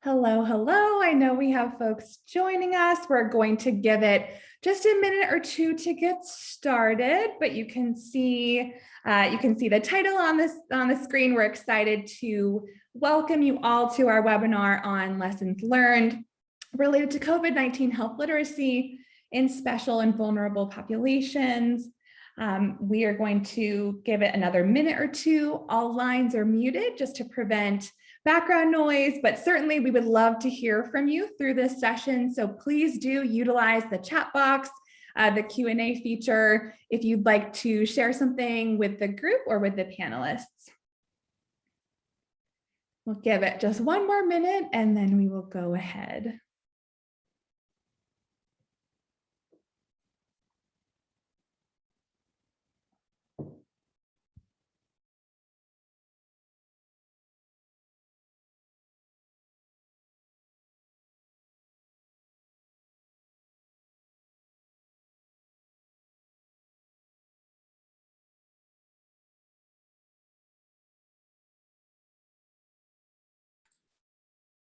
Hello, hello. I know we have folks joining us. We're going to give it just a minute or two to get started, but you can see the title on the screen. We're excited to welcome you all to our webinar on lessons learned related to COVID-19 health literacy in special and vulnerable populations. We are going to give it another minute or two. All lines are muted just to prevent background noise, but certainly we would love to hear from you through this session. So please do utilize the chat box, the Q&A feature, if you'd like to share something with the group or with the panelists. We'll give it just one more minute and then we will go ahead.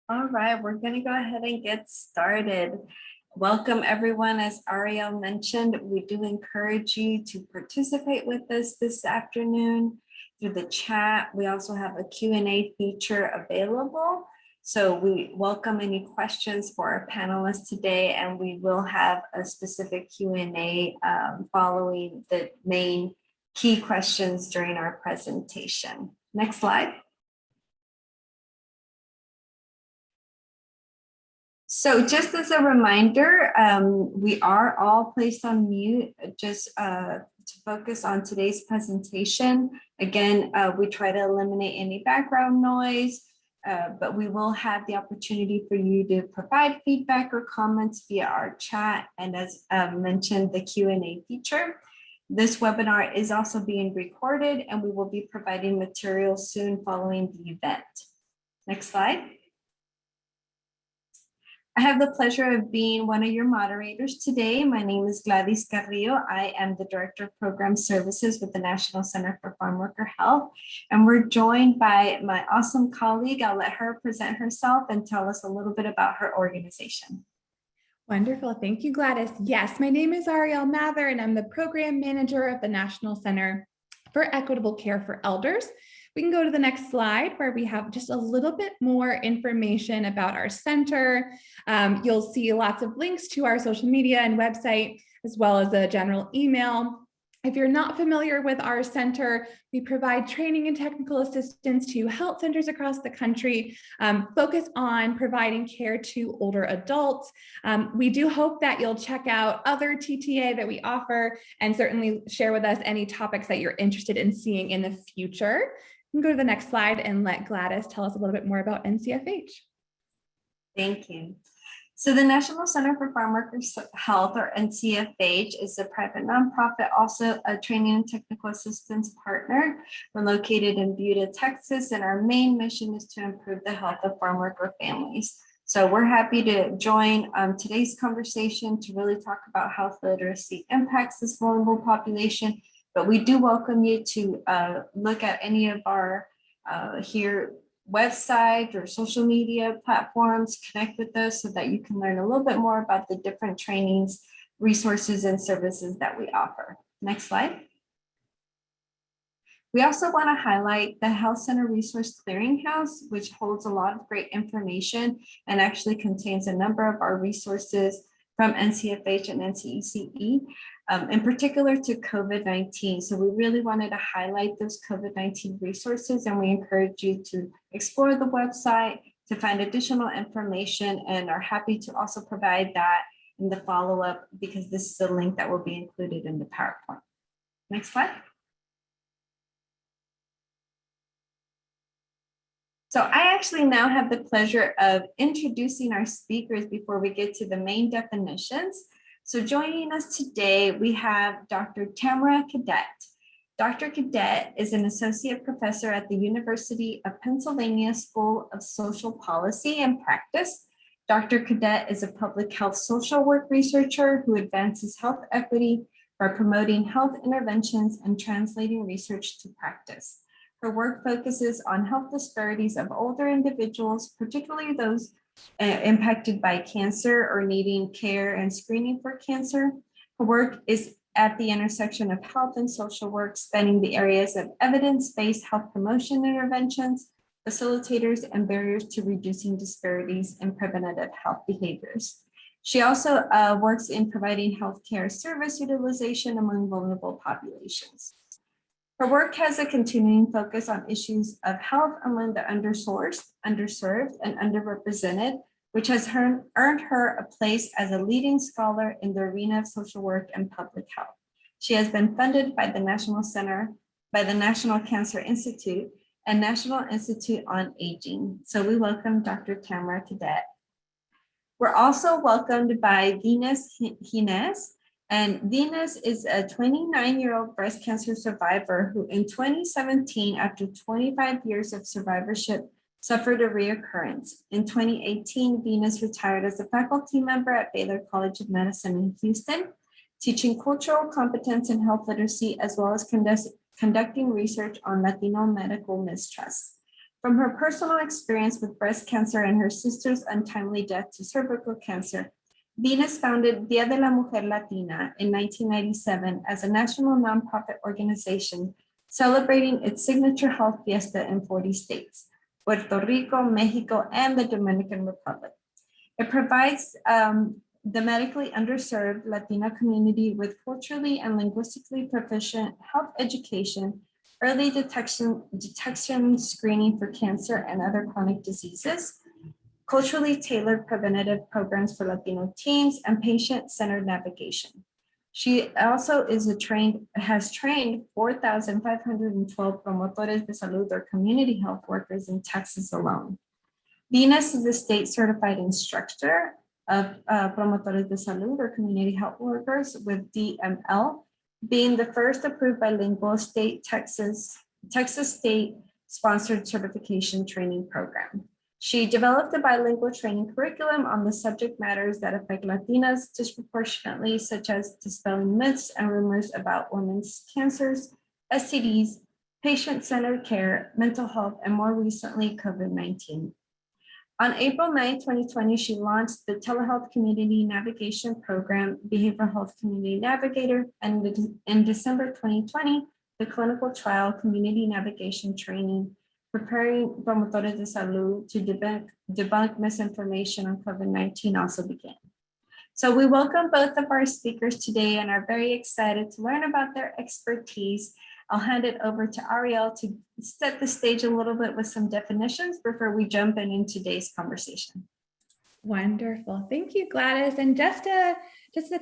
All right, we're going to go ahead and get started. Welcome everyone. As Ariel mentioned, we do encourage you to participate with us this afternoon through the chat. We also have a Q&A feature available. So we welcome any questions for our panelists today, and we will have a specific Q&A following the main key questions during our presentation. Next slide. So just as a reminder, we are all placed on mute just to focus on today's presentation. Again, we try to eliminate any background noise, but we will have the opportunity for you to provide feedback or comments via our chat and, as mentioned, the Q&A feature. This webinar is also being recorded and we will be providing materials soon following the event. Next slide. I have the pleasure of being one of your moderators today. My name is Gladys Carrillo. I am the Director of Program Services with the National Center for Farmworker Health. And we're joined by my awesome colleague. I'll let her present herself and tell us a little bit about her organization. Wonderful. Thank you, Gladys. Yes, my name is Ariel Mather, and I'm the Program Manager of the National Center for Equitable Care for Elders. We can go to the next slide where we have just a little bit more information about our center. You'll see lots of links to our social media and website, as well as a general email. If you're not familiar with our center, we provide training and technical assistance to health centers across the country, focus on providing care to older adults. We do hope that you'll check out other TTA that we offer and certainly share with us any topics that you're interested in seeing in the future. You can go to the next slide and let Gladys tell us a little bit more about NCFH. Thank you. So the National Center for Farmworker Health, or NCFH, is a private nonprofit, also a training and technical assistance partner. We're located in Buda, Texas, and our main mission is to improve the health of farm worker families. So we're happy to join today's conversation to really talk about how health literacy impacts this vulnerable population. But we do welcome you to look at any of our website or social media platforms, connect with us so that you can learn a little bit more about the different trainings, resources, and services that we offer. Next slide. We also want to highlight the Health Center Resource Clearinghouse, which holds a lot of great information and actually contains a number of our resources from NCFH and NCECE, in particular to COVID-19. So we really wanted to highlight those COVID-19 resources, and we encourage you to explore the website to find additional information, and are happy to also provide that in the follow-up because this is a link that will be included in the PowerPoint. Next slide. So I actually now have the pleasure of introducing our speakers before we get to the main definitions. So joining us today, we have Dr. Tamara Cadet. Dr. Cadet is an associate professor at the University of Pennsylvania School of Social Policy and Practice. Dr. Cadet is a public health social work researcher who advances health equity by promoting health interventions and translating research to practice. Her work focuses on health disparities of older individuals, particularly those impacted by cancer or needing care and screening for cancer. Her work is at the intersection of health and social work, spanning the areas of evidence-based health promotion interventions, facilitators, and barriers to reducing disparities in preventative health behaviors. She also works in providing healthcare service utilization among vulnerable populations. Her work has a continuing focus on issues of health among the undersourced, underserved, and underrepresented, which has earned her a place as a leading scholar in the arena of social work and public health. She has been funded by the National Cancer Institute and National Institute on Aging. So we welcome Dr. Tamara Cadet. We're also welcomed by Venus Gines. And Venus is a 29-year-old breast cancer survivor who in 2017, after 25 years of survivorship, suffered a reoccurrence. In 2018, Venus retired as a faculty member at Baylor College of Medicine in Houston, teaching cultural competence and health literacy, as well as conducting research on Latino medical mistrust. From her personal experience with breast cancer and her sister's untimely death to cervical cancer, Venus founded Día de la Mujer Latina in 1997 as a national nonprofit organization celebrating its signature health fiesta in 40 states, Puerto Rico, Mexico, and the Dominican Republic. It provides the medically underserved Latina community with culturally and linguistically proficient health education, early detection, screening for cancer and other chronic diseases, culturally tailored preventative programs for Latino teens, and patient-centered navigation. She also has trained 4,512 promotores de salud or community health workers in Texas alone. Venus is a state certified instructor of promotores de salud or community health workers with DML, being the first approved bilingual Texas state sponsored certification training program. She developed a bilingual training curriculum on the subject matters that affect Latinas disproportionately, such as dispelling myths and rumors about women's cancers, STDs, patient-centered care, mental health, and more recently, COVID-19. On April 9, 2020, she launched the Telehealth Community Navigation Program, Behavioral Health Community Navigator, and in December 2020, the clinical trial Community Navigation Training, preparing promotores de salud to debunk misinformation on COVID-19 also began. So we welcome both of our speakers today and are very excited to learn about their expertise. I'll hand it over to Ariel to set the stage a little bit with some definitions before we jump in today's conversation. Wonderful. Thank you, Gladys. And just a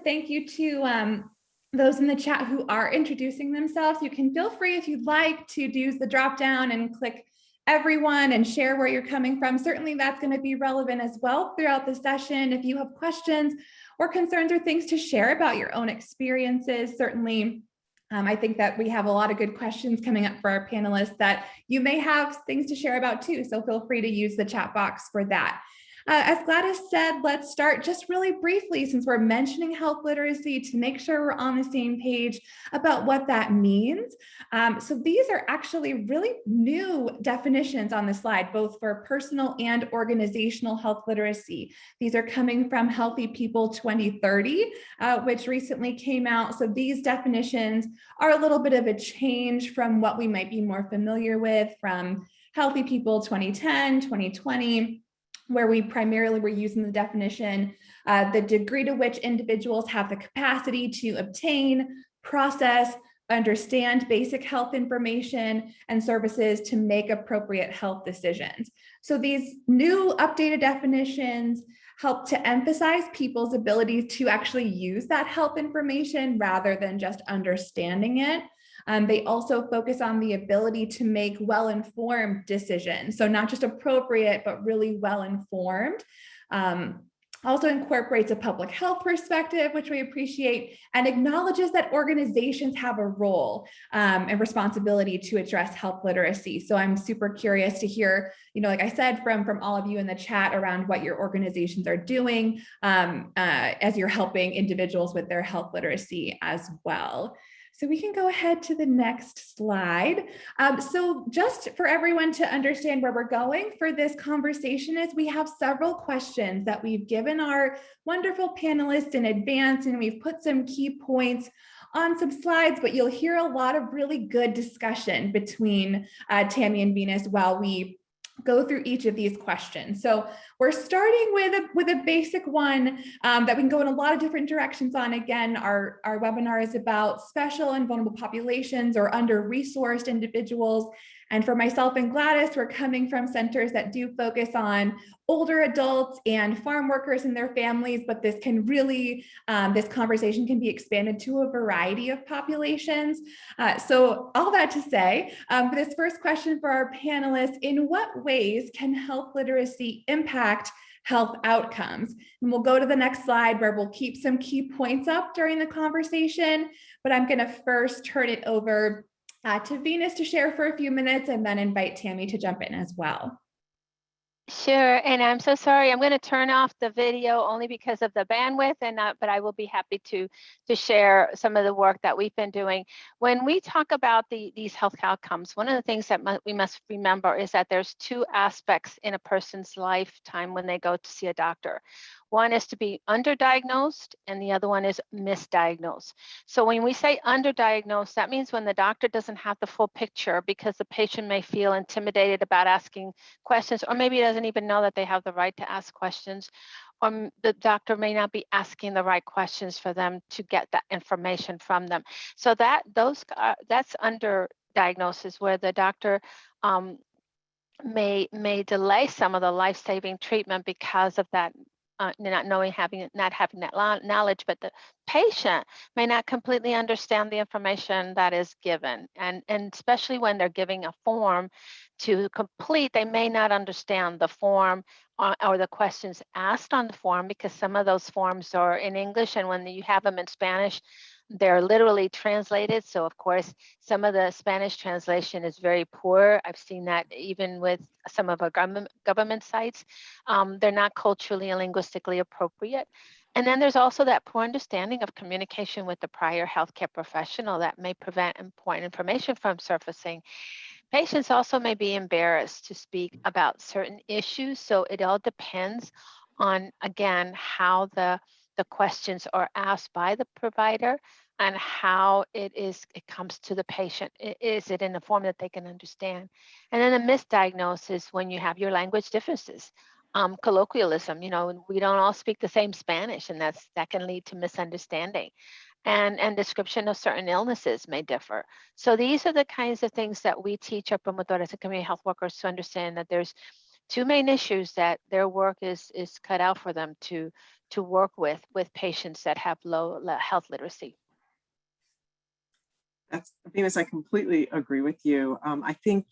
thank you to those in the chat who are introducing themselves. You can feel free if you'd like to use the drop down and click everyone and share where you're coming from. Certainly that's going to be relevant as well throughout the session. If you have questions or concerns or things to share about your own experiences, certainly I think that we have a lot of good questions coming up for our panelists that you may have things to share about too. So feel free to use the chat box for that. As Gladys said, let's start just really briefly, since we're mentioning health literacy, to make sure we're on the same page about what that means. So these are actually really new definitions on the slide, both for personal and organizational health literacy. These are coming from Healthy People 2030, which recently came out. So these definitions are a little bit of a change from what we might be more familiar with from Healthy People 2010, 2020, where we primarily were using the definition, the degree to which individuals have the capacity to obtain, process, understand basic health information and services to make appropriate health decisions. So these new updated definitions help to emphasize people's ability to actually use that health information rather than just understanding it. They also focus on the ability to make well-informed decisions. So not just appropriate, but really well-informed. Also incorporates a public health perspective, which we appreciate, and acknowledges that organizations have a role and responsibility to address health literacy. So I'm super curious to hear, like I said, from all of you in the chat around what your organizations are doing as you're helping individuals with their health literacy as well. So we can go ahead to the next slide. So just for everyone to understand where we're going for this conversation is we have several questions that we've given our wonderful panelists in advance, and we've put some key points on some slides, but you'll hear a lot of really good discussion between Tammy and Venus while we go through each of these questions. So we're starting with a basic one that we can go in a lot of different directions on. Again, our webinar is about special and vulnerable populations or under-resourced individuals. And for myself and Gladys, we're coming from centers that do focus on older adults and farm workers and their families, but this can really, this conversation can be expanded to a variety of populations. So all that to say, for this first question for our panelists, in what ways can health literacy impact health outcomes? And we'll go to the next slide where we'll keep some key points up during the conversation, but I'm gonna first turn it over to Venus to share for a few minutes and then invite Tammy to jump in as well. Sure, and I'm so sorry. I'm going to turn off the video only because of the bandwidth, but I will be happy to share some of the work that we've been doing. When we talk about these health outcomes, one of the things that we must remember is that there's two aspects in a person's lifetime when they go to see a doctor. One is to be underdiagnosed, and the other one is misdiagnosed. So when we say underdiagnosed, that means when the doctor doesn't have the full picture because the patient may feel intimidated about asking questions, or maybe doesn't even know that they have the right to ask questions, or the doctor may not be asking the right questions for them to get that information from them. So that's underdiagnosis, where the doctor may delay some of the life-saving treatment because of that. Not having that knowledge, but the patient may not completely understand the information that is given, and especially when they're giving a form to complete, they may not understand the form or the questions asked on the form, because some of those forms are in English, and when you have them in Spanish, they're literally translated. So of course, some of the Spanish translation is very poor. I've seen that even with some of our government sites. They're not culturally and linguistically appropriate. And then there's also that poor understanding of communication with the prior healthcare professional that may prevent important information from surfacing. Patients also may be embarrassed to speak about certain issues. So it all depends on, again, how the questions are asked by the provider and how it comes to the patient. Is it in a form that they can understand? And then the misdiagnosis, when you have your language differences, colloquialism, we don't all speak the same Spanish, and that can lead to misunderstanding. And description of certain illnesses may differ. So these are the kinds of things that we teach our promotores and community health workers to understand, that there's two main issues that their work is cut out for them to work with patients that have low health literacy. That's, Venus, I completely agree with you. I think,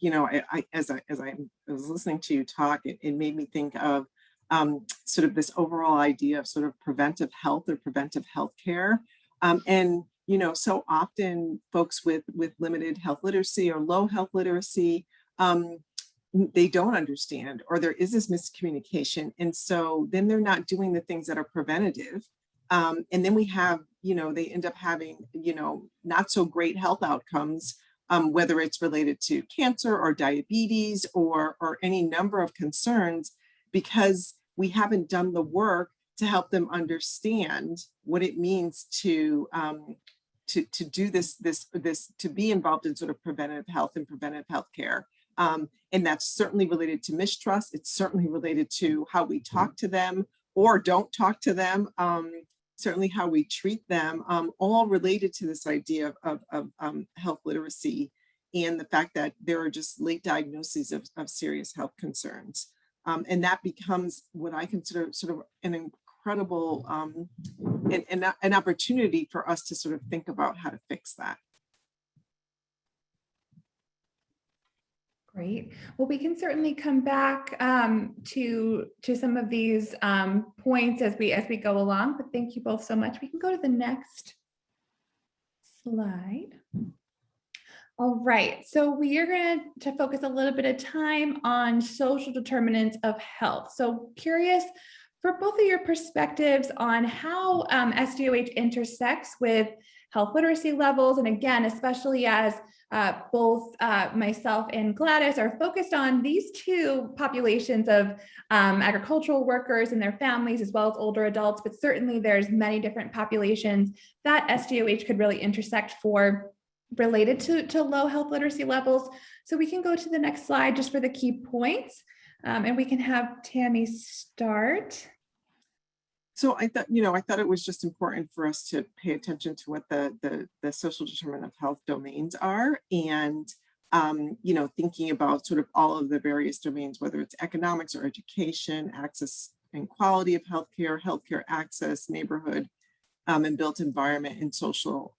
as I was listening to you talk, it made me think of sort of this overall idea of sort of preventive health or preventive health care. And, so often folks with limited health literacy or low health literacy, they don't understand, or there is this miscommunication. And so then they're not doing the things that are preventative. And then we have, they end up having, not so great health outcomes, whether it's related to cancer or diabetes or any number of concerns, because we haven't done the work to help them understand what it means to do this, to be involved in sort of preventative health and preventive health care. And that's certainly related to mistrust. It's certainly related to how we talk to them or don't talk to them. Certainly how we treat them, all related to this idea of health literacy and the fact that there are just late diagnoses of serious health concerns. And that becomes what I consider sort of an incredible an opportunity for us to sort of think about how to fix that. Great. Well, we can certainly come back to some of these points as we go along, but thank you both so much. We can go to the next slide. All right, so we are going to focus a little bit of time on social determinants of health. So curious for both of your perspectives on how SDOH intersects with health literacy levels. And again, especially as both myself and Gladys are focused on these two populations of agricultural workers and their families, as well as older adults, but certainly there's many different populations that SDOH could really intersect for related to low health literacy levels. So we can go to the next slide just for the key points, and we can have Tammy start. So I thought it was just important for us to pay attention to what the social determinant of health domains are, and thinking about sort of all of the various domains, whether it's economics or education, access and quality of healthcare access, neighborhood and built environment, and social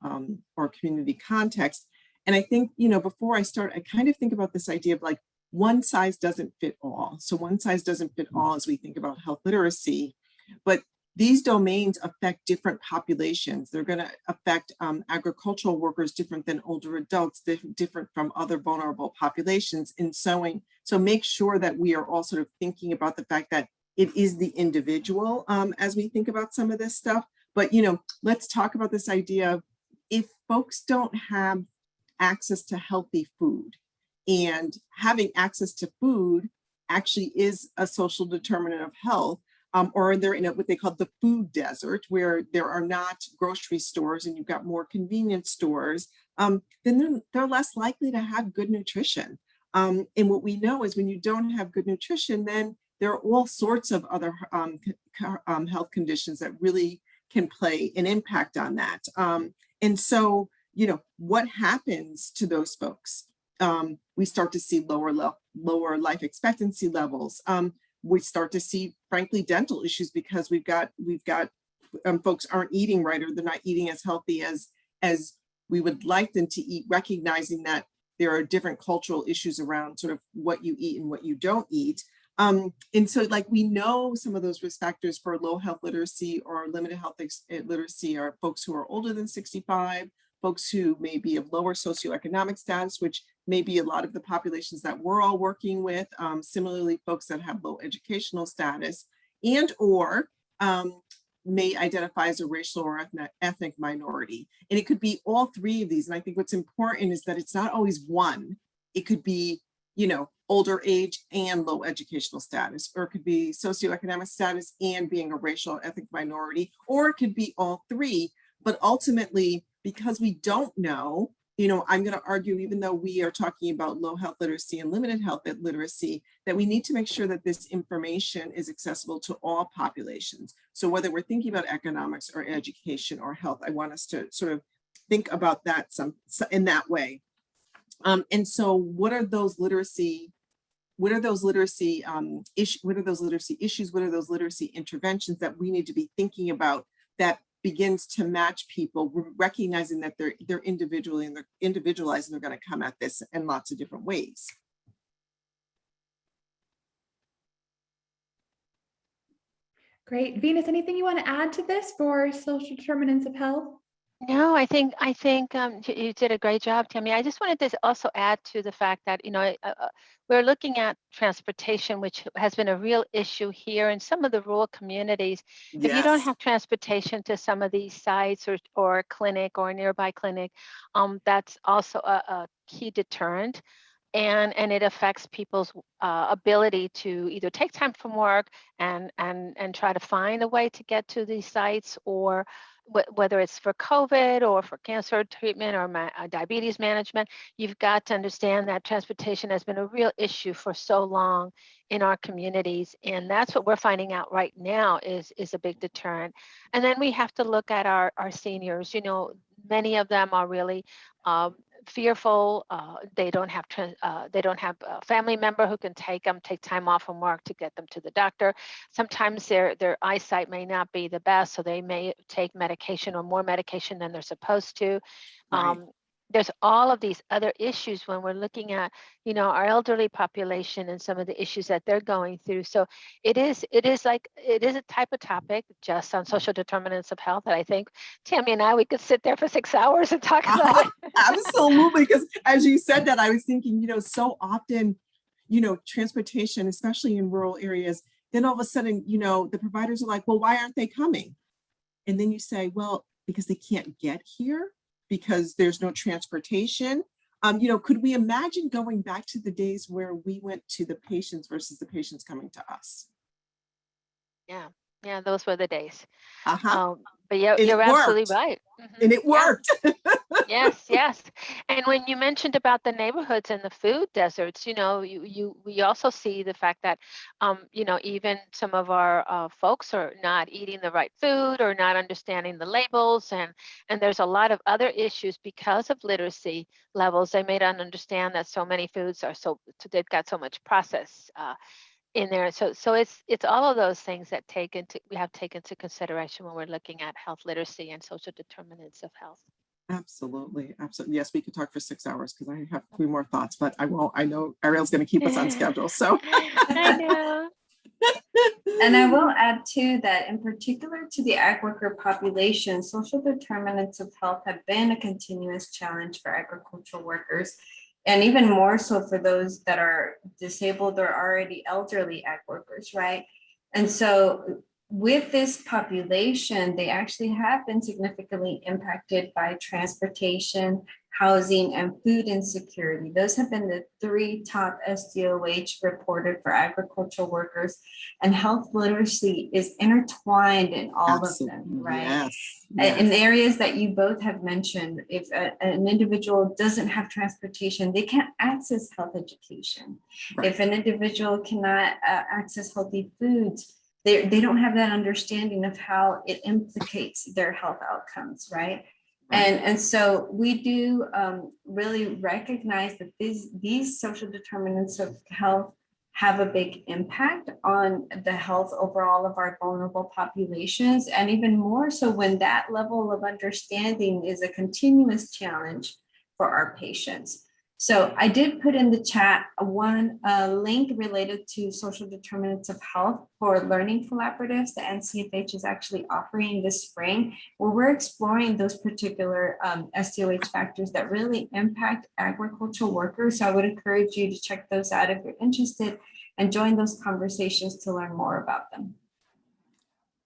or community context. And I think, before I start, I kind of think about this idea of like one size doesn't fit all. So one size doesn't fit all as we think about health literacy, but these domains affect different populations. They're going to affect agricultural workers different than older adults, different from other vulnerable populations. And so make sure that we are all sort of thinking about the fact that it is the individual as we think about some of this stuff. But, let's talk about this idea of if folks don't have access to healthy food, and having access to food actually is a social determinant of health, or they're in what they call the food desert, where there are not grocery stores and you've got more convenience stores, then they're less likely to have good nutrition. And what we know is when you don't have good nutrition, then there are all sorts of other health conditions that really can play an impact on that. And so, what happens to those folks? We start to see lower life expectancy levels. We start to see, frankly, dental issues because we've got folks aren't eating right, or they're not eating as healthy as we would like them to eat, recognizing that there are different cultural issues around sort of what you eat and what you don't eat. And so we know some of those risk factors for low health literacy or limited health literacy are folks who are older than 65, folks who may be of lower socioeconomic status, which may be a lot of the populations that we're all working with. Similarly, folks that have low educational status and or may identify as a racial or ethnic minority. And it could be all three of these. And I think what's important is that it's not always one. It could be, older age and low educational status, or it could be socioeconomic status and being a racial or ethnic minority, or it could be all three. But ultimately, because we don't know, I'm going to argue, even though we are talking about low health literacy and limited health literacy, that we need to make sure that this information is accessible to all populations. So whether we're thinking about economics or education or health, I want us to sort of think about that in that way. And so what are those literacy issues? What are those literacy issues? What are those literacy interventions that we need to be thinking about that begins to match people, recognizing that they're individually and they're individualized, and they're going to come at this in lots of different ways. Great. Venus, anything you want to add to this for social determinants of health? No, I think you did a great job, Tammy. I just wanted to also add to the fact that, we're looking at transportation, which has been a real issue here in some of the rural communities. Yes. If you don't have transportation to some of these sites or a clinic or a nearby clinic, that's also a key deterrent. And it affects people's ability to either take time from work and try to find a way to get to these sites, or whether it's for COVID or for cancer treatment or diabetes management. You've got to understand that transportation has been a real issue for so long in our communities, and that's what we're finding out right now is a big deterrent. And then we have to look at our seniors. Many of them are really fearful. They don't have a family member who can take time off from work to get them to the doctor. Sometimes their eyesight may not be the best, so they may take medication or more medication than they're supposed to. Right. There's all of these other issues when we're looking at, our elderly population and some of the issues that they're going through. So it is a type of topic just on social determinants of health that I think Tammy and we could sit there for 6 hours and talk about it. Absolutely, because as you said that, I was thinking, so often, transportation, especially in rural areas, then all of a sudden, the providers are like, well, why aren't they coming? And then you say, well, because they can't get here. because there's no transportation. Could we imagine going back to the days where we went to the patients versus the patients coming to us? Yeah, those were the days. Uh-huh. But And you're it absolutely worked. right. And it Yeah. worked. Yes. And when you mentioned about the neighborhoods and the food deserts, we also see the fact that, even some of our folks are not eating the right food or not understanding the labels, and there's a lot of other issues because of literacy levels. They may not understand that so many foods are they've got so much process in there. So it's all of those things that we have taken into consideration when we're looking at health literacy and social determinants of health. Absolutely. Absolutely. Yes, we could talk for 6 hours because I have 3 more thoughts, but I won't. I know Ariel's going to keep us on schedule. So I know. And I will add too that in particular to the ag worker population, social determinants of health have been a continuous challenge for agricultural workers, and even more so for those that are disabled or already elderly ag workers, right? And so with this population, they actually have been significantly impacted by transportation, housing, and food insecurity. Those have been the 3 top SDOH reported for agricultural workers, and health literacy is intertwined in all of them, right? Yes. In areas that you both have mentioned, if an individual doesn't have transportation, they can't access health education. Right. If an individual cannot access healthy foods, they don't have that understanding of how it implicates their health outcomes, right? And so we do really recognize that these social determinants of health have a big impact on the health overall of our vulnerable populations, and even more so when that level of understanding is a continuous challenge for our patients. So I did put in the chat one link related to social determinants of health for learning collaboratives that NCFH is actually offering this spring, where we're exploring those particular SDOH factors that really impact agricultural workers. So I would encourage you to check those out if you're interested and join those conversations to learn more about them.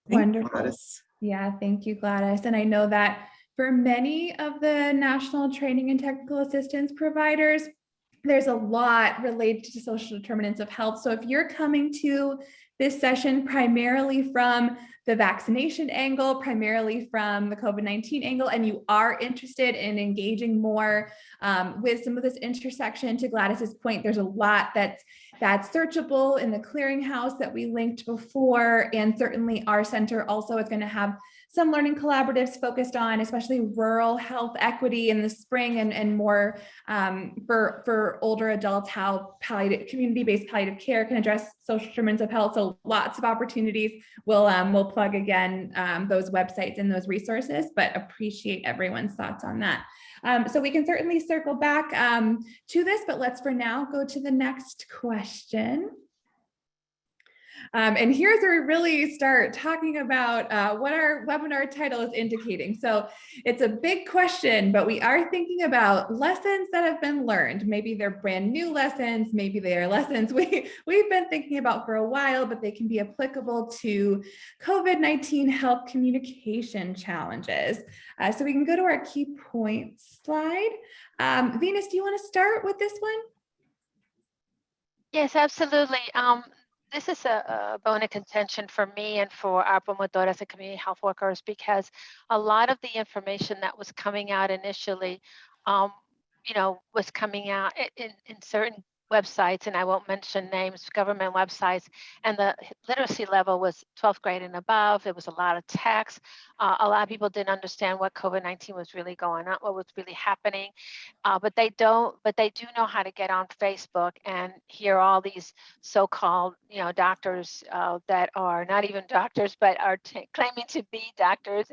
Wonderful. Gladys. Yeah, thank you, Gladys. And I know that for many of the national training and technical assistance providers, there's a lot related to social determinants of health. So if you're coming to this session primarily from the vaccination angle, primarily from the COVID-19 angle, and you are interested in engaging more with some of this intersection, to Gladys's point, there's a lot that's searchable in the clearinghouse that we linked before. And certainly our center also is going to have some learning collaboratives focused on especially rural health equity in the spring, and more for older adults, how community-based palliative care can address social determinants of health. So lots of opportunities. We'll plug again those websites and those resources, but appreciate everyone's thoughts on that. So we can certainly circle back to this, but let's for now go to the next question. And here's where we really start talking about what our webinar title is indicating. So it's a big question, but we are thinking about lessons that have been learned. Maybe they're brand new lessons, maybe they are lessons we've been thinking about for a while, but they can be applicable to COVID-19 health communication challenges. So we can go to our key points slide. Venus, do you want to start with this one? Yes, absolutely. This is a bone of contention for me and for our promotoras and community health workers, because a lot of the information that was coming out initially, was coming out in certain websites, and I won't mention names, government websites, and the literacy level was 12th grade and above. There was a lot of text. A lot of people didn't understand what COVID-19 was really going on, what was really happening, but they do know how to get on Facebook and hear all these so-called, doctors that are not even doctors, but are claiming to be doctors,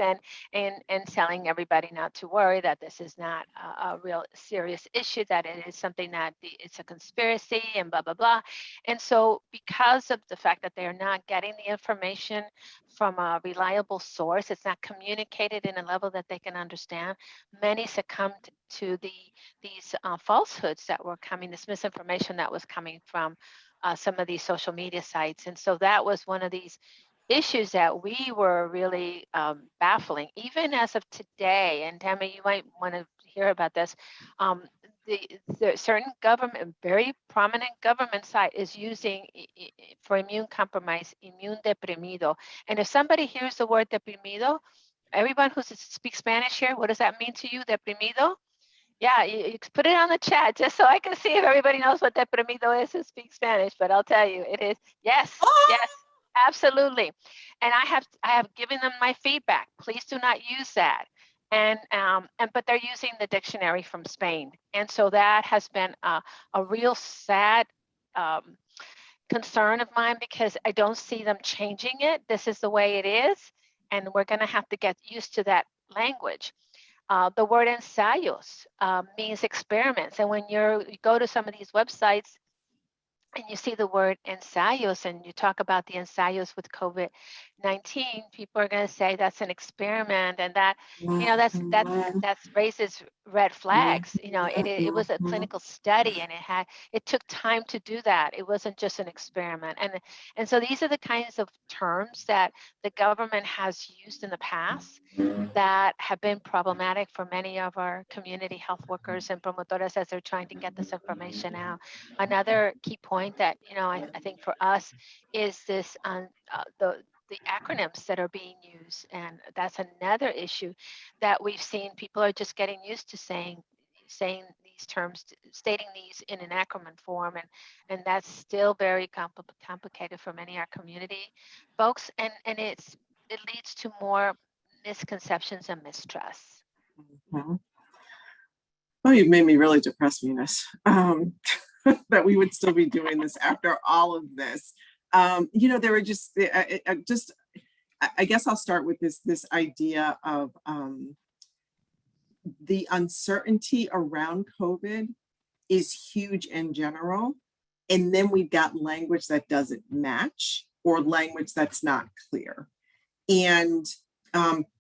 and telling everybody not to worry, that this is not a real serious issue, that it is something that it's a conspiracy and blah, blah, blah. And so because of the fact that they are not getting the information from a reliable source, it's not communicated in a level that they can understand, many succumbed to these falsehoods that were coming, this misinformation that was coming from some of these social media sites. And so that was one of these issues that we were really baffling, even as of today. And Tammy, you might want to hear about this. The certain government, very prominent government site is using for immune compromise, immune deprimido. And if somebody hears the word deprimido, everyone who speaks Spanish here, what does that mean to you, deprimido? Yeah, you put it on the chat just so I can see if everybody knows what deprimido is who speaks Spanish. But I'll tell you, it is yes, yes, absolutely. And I have given them my feedback. Please do not use that. But they're using the dictionary from Spain, and so that has been a real sad concern of mine, because I don't see them changing it. This is the way it is, and we're going to have to get used to that language. The word ensayos means experiments. And when you go to some of these websites and you see the word ensayos and you talk about the ensayos with COVID-19, people are going to say that's an experiment, and that, that raises red flags. It was a clinical study, and it took time to do that. It wasn't just an experiment. And so these are the kinds of terms that the government has used in the past that have been problematic for many of our community health workers and promotoras as they're trying to get this information out. Another key point that I think for us is this the acronyms that are being used, and that's another issue that we've seen. People are just getting used to saying these terms, stating these in an acronym form, and that's still very complicated for many of our community folks, and it leads to more misconceptions and mistrust. Mm-hmm. Oh, you've made me really depressed, Venus, that we would still be doing this after all of this. There were I guess I'll start with this idea of the uncertainty around COVID is huge in general. And then we've got language that doesn't match, or language that's not clear. And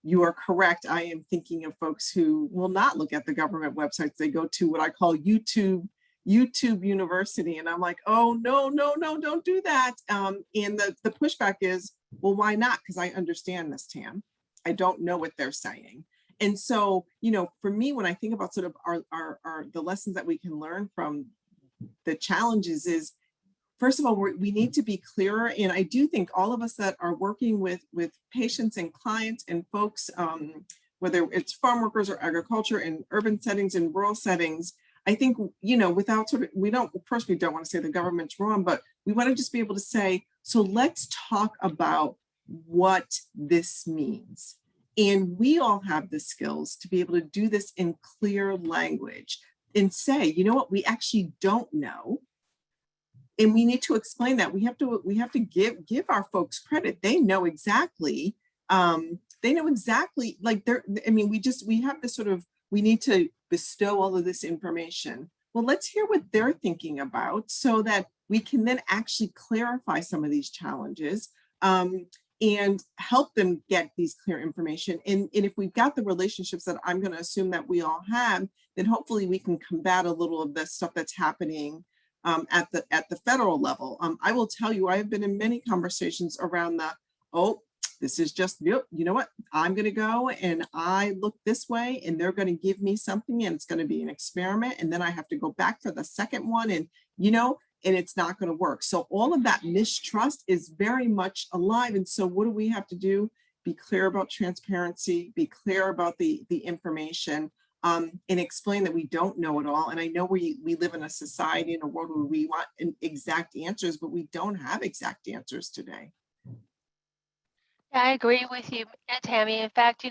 you are correct. I am thinking of folks who will not look at the government websites. They go to what I call YouTube University. And I'm like, oh, no, don't do that. And the pushback is, well, why not? Because I understand this, Tam. I don't know what they're saying. And so, for me, when I think about sort of the lessons that we can learn from the challenges is, first of all, we need to be clearer. And I do think all of us that are working with patients and clients and folks, whether it's farm workers or agriculture in urban settings and rural settings, I think, without we don't want to say the government's wrong, but we want to just be able to say, so let's talk about what this means. And we all have the skills to be able to do this in clear language and say, you know what, we actually don't know. And we need to explain that. We have to give our folks credit. They know exactly. We have this sort of, we need to bestow all of this information. Well, let's hear what they're thinking about so that we can then actually clarify some of these challenges and help them get these clear information. And if we've got the relationships that I'm going to assume that we all have, then hopefully we can combat a little of the stuff that's happening at the federal level. I will tell you, I have been in many conversations around this is just, you know what, I'm going to go and I look this way and they're going to give me something and it's going to be an experiment. And then I have to go back for the second one and it's not going to work. So all of that mistrust is very much alive. And so what do we have to do? Be clear about transparency, be clear about the information, and explain that we don't know it all. And I know we live in a society, in a world where we want exact answers, but we don't have exact answers today. Yeah, I agree with you, Tammy. In fact, we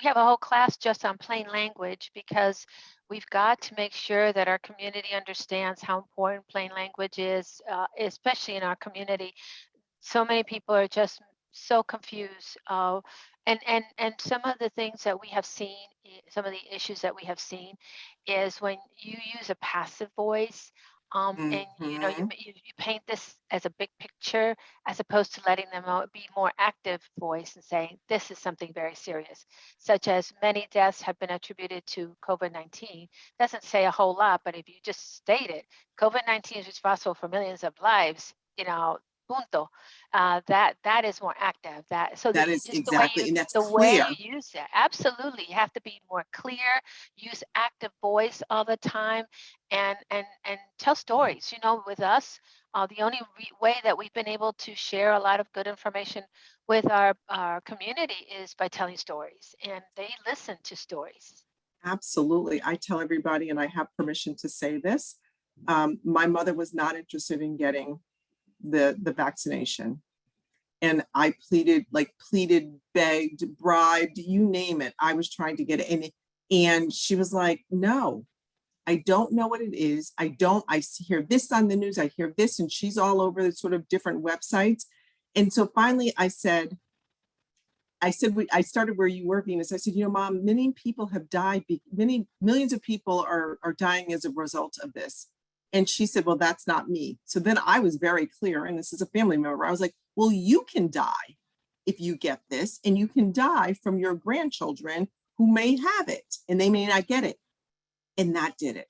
have a whole class just on plain language, because we've got to make sure that our community understands how important plain language is, especially in our community. So many people are just so confused. And some of the things that we have seen, some of the issues that we have seen is when you use a passive voice, and you paint this as a big picture, as opposed to letting them be more active voice and saying this is something very serious, such as many deaths have been attributed to COVID-19. Doesn't say a whole lot, but if you just state it, COVID-19 is responsible for millions of lives, punto. That is more active. That is just exactly, and that's the way clear. you use it, absolutely, you have to be more clear. Use active voice all the time, and tell stories. With us, the only way that we've been able to share a lot of good information with our community is by telling stories, and they listen to stories. Absolutely. I tell everybody, and I have permission to say this, my mother was not interested in getting the vaccination. And I pleaded, begged, bribed, you name it. I was trying to get it. And she was like, no, I don't know what it is. I hear this on the news. I hear this, and she's all over the sort of different websites. And so finally I said, I started where you were, Venus. I said, Mom, many people have died. Many millions of people are dying as a result of this. And she said, well, that's not me. So then I was very clear, and this is a family member. I was like, well, you can die if you get this, and you can die from your grandchildren who may have it and they may not get it. And that did it.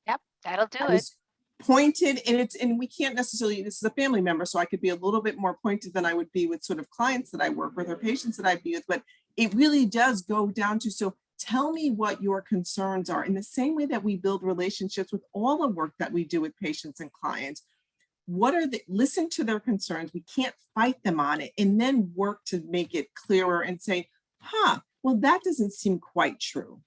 Yep, that'll do I it. was pointed, and we can't necessarily, this is a family member, so I could be a little bit more pointed than I would be with sort of clients that I work with or patients that I'd be with, but it really does go down to, so tell me what your concerns are. In the same way that we build relationships with all the work that we do with patients and clients, listen to their concerns. We can't fight them on it, and then work to make it clearer and say, well, that doesn't seem quite true.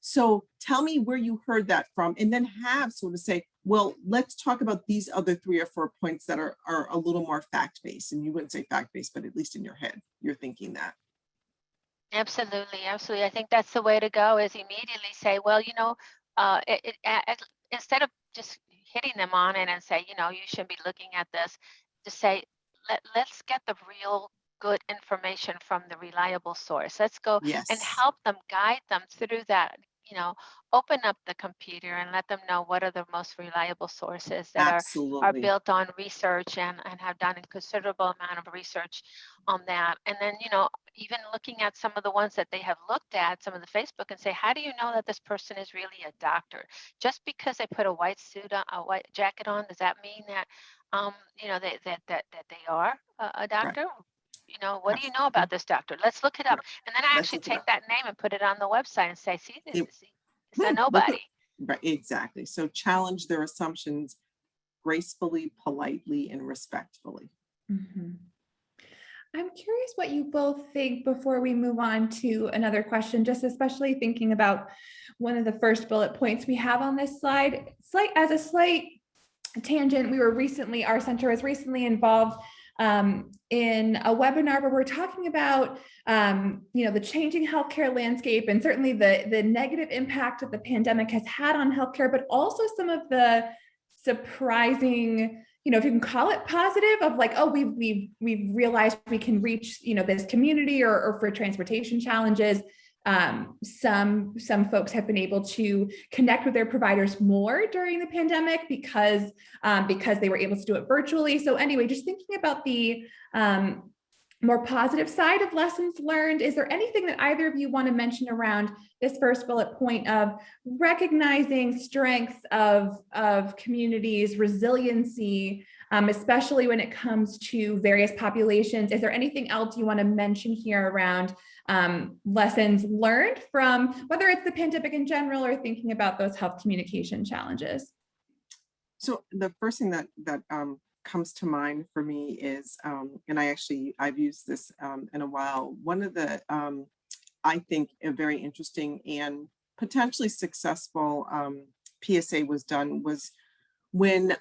So tell me where you heard that from, and then have sort of say, well, let's talk about these other 3 or 4 points that are a little more fact-based. And you wouldn't say fact-based, but at least in your head, you're thinking that. Absolutely, absolutely. I think that's the way to go, is immediately say, well, instead of just hitting them on it and say, you shouldn't be looking at this, just say, let's get the real good information from the reliable source. Let's go Yes. and help them, guide them through that. Open up the computer and let them know what are the most reliable sources that are built on research and have done a considerable amount of research on that. And then, even looking at some of the ones that they have looked at, some of the Facebook, and say, how do you know that this person is really a doctor? Just because they put a white suit on, a white jacket on, does that mean that, that they are a doctor? Right. What do you know about this doctor? Let's look it up. And then I actually take that name and put it on the website and say, see, it's a nobody. Right, exactly. So challenge their assumptions gracefully, politely, and respectfully. Mm-hmm. I'm curious what you both think before we move on to another question, just especially thinking about one of the first bullet points we have on this slide. As a slight tangent, our center was recently involved in a webinar where we're talking about, the changing healthcare landscape, and certainly the negative impact that the pandemic has had on healthcare, but also some of the surprising, if you can call it positive, of like, oh, we've realized we can reach, this community, or for transportation challenges. Some folks have been able to connect with their providers more during the pandemic because they were able to do it virtually. So anyway, just thinking about the more positive side of lessons learned, is there anything that either of you want to mention around this first bullet point of recognizing strengths of communities, resiliency, especially when it comes to various populations? Is there anything else you want to mention here around lessons learned from, whether it's the pandemic in general or thinking about those health communication challenges? So the first thing that comes to mind for me is, and I've used this in a while, one of the, I think, a very interesting and potentially successful PSA was done was when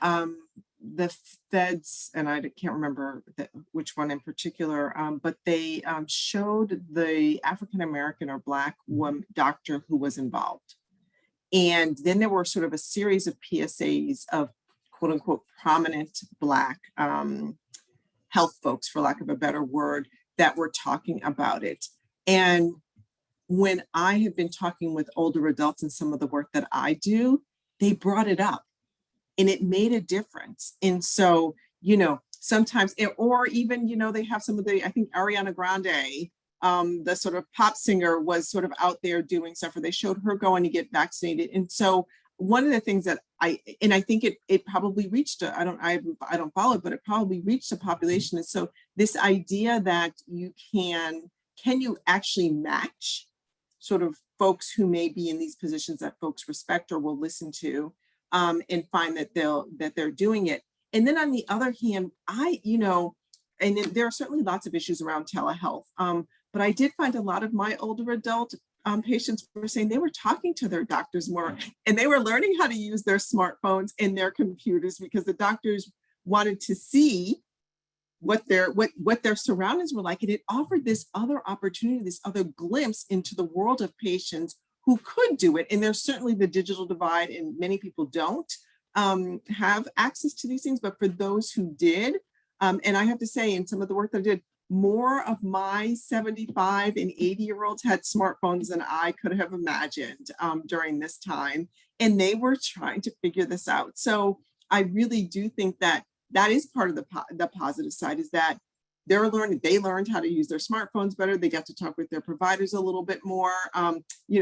the feds, and I can't remember which one in particular, but they showed the African-American or Black woman doctor who was involved. And then there were sort of a series of PSAs of quote unquote prominent Black health folks, for lack of a better word, that were talking about it. And when I have been talking with older adults in some of the work that I do, they brought it up and it made a difference. And so, sometimes, or even, they have some of I think Ariana Grande, the sort of pop singer, was sort of out there doing stuff, or they showed her going to get vaccinated. And so one of the things that I think it probably reached, I don't follow it, but it probably reached a population. And so this idea that can you actually match sort of folks who may be in these positions that folks respect or will listen to, and find that they're doing it. And then on the other hand, and there are certainly lots of issues around telehealth, but I did find a lot of my older adult patients were saying they were talking to their doctors more, and they were learning how to use their smartphones and their computers because the doctors wanted to see what their surroundings were like. And it offered this other opportunity, this other glimpse into the world of patients who could do it. And there's certainly the digital divide, and many people don't have access to these things. But for those who did, and I have to say, in some of the work that I did, more of my 75 and 80-year-olds had smartphones than I could have imagined during this time. And they were trying to figure this out. So I really do think that is part of the positive side, is that they learned how to use their smartphones better. They got to talk with their providers a little bit more.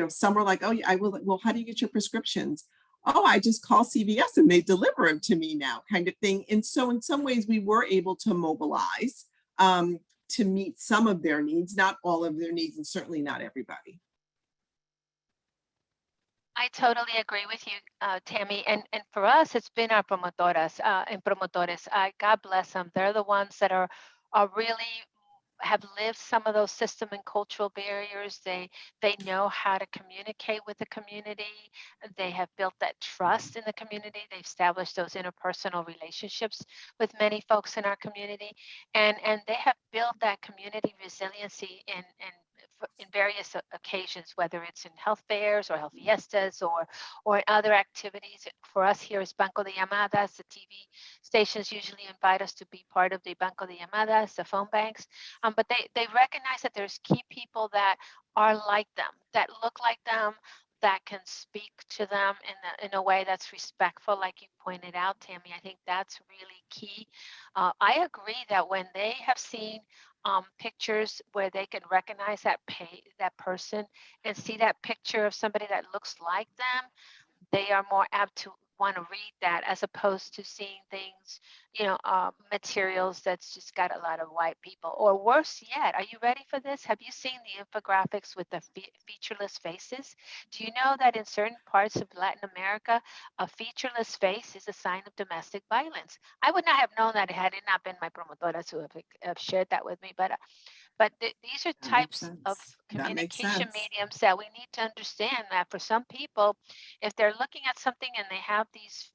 Some were like, oh, yeah, I will. Well, how do you get your prescriptions? Oh, I just call CVS and they deliver them to me now, kind of thing. And so in some ways we were able to mobilize to meet some of their needs, not all of their needs, and certainly not everybody. I totally agree with you, Tammy. And for us, it's been our promotoras and promotores. God bless them. They're the ones that are really have lived some of those system and cultural barriers. They know how to communicate with the community. They have built that trust in the community. They've established those interpersonal relationships with many folks in our community, and they have built that community resiliency in various occasions, whether it's in health fairs or health fiestas or other activities. For us here is Banco de Llamadas. The TV stations usually invite us to be part of the Banco de Llamadas, the phone banks. But they recognize that there's key people that are like them, that look like them, that can speak to them in a way that's respectful, like you pointed out, Tammy. I think that's really key. I agree that when they have seen pictures where they can recognize that person and see that picture of somebody that looks like them, they are more apt to want to read that, as opposed to seeing things, materials that's just got a lot of white people. Or worse yet, are you ready for this? Have you seen the infographics with the featureless faces? Do you know that in certain parts of Latin America, a featureless face is a sign of domestic violence? I would not have known that had it not been my promotoras who have shared that with me. But these are types of communication mediums that we need to understand, that for some people, if they're looking at something and they have these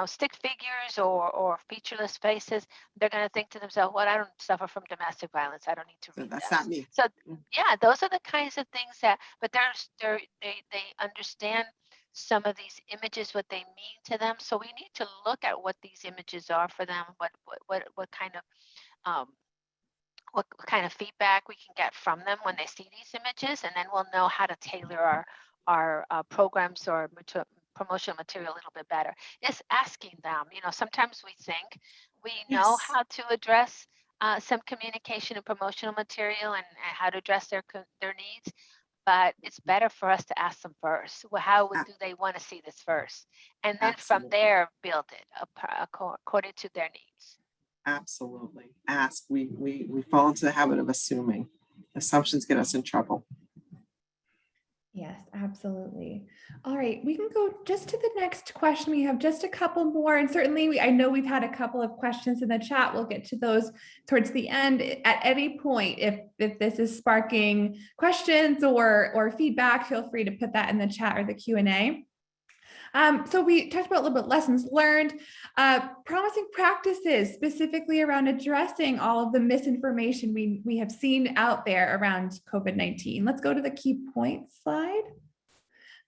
stick figures or featureless faces, they're going to think to themselves, well, I don't suffer from domestic violence, I don't need to read That's that. not me. So yeah, those are the kinds of things but they understand some of these images, what they mean to them. So we need to look at what these images are for them, what kind of what kind of feedback we can get from them when they see these images, and then we'll know how to tailor our programs or promotional material a little bit better. Is asking them. Sometimes we think we know how to address some communication and promotional material and how to address their needs, but it's better for us to ask them first. Well, how do they want to see this first? And then from there, build it according to their needs. Absolutely. Ask. We fall into the habit of assuming. Assumptions get us in trouble. Yes, absolutely. All right, we can go just to the next question. We have just a couple more, and certainly I know we've had a couple of questions in the chat. We'll get to those towards the end. At any point, if this is sparking questions or feedback, feel free to put that in the chat or the Q&A. So we talked about a little bit lessons learned, promising practices specifically around addressing all of the misinformation we have seen out there around COVID-19. Let's go to the key points slide.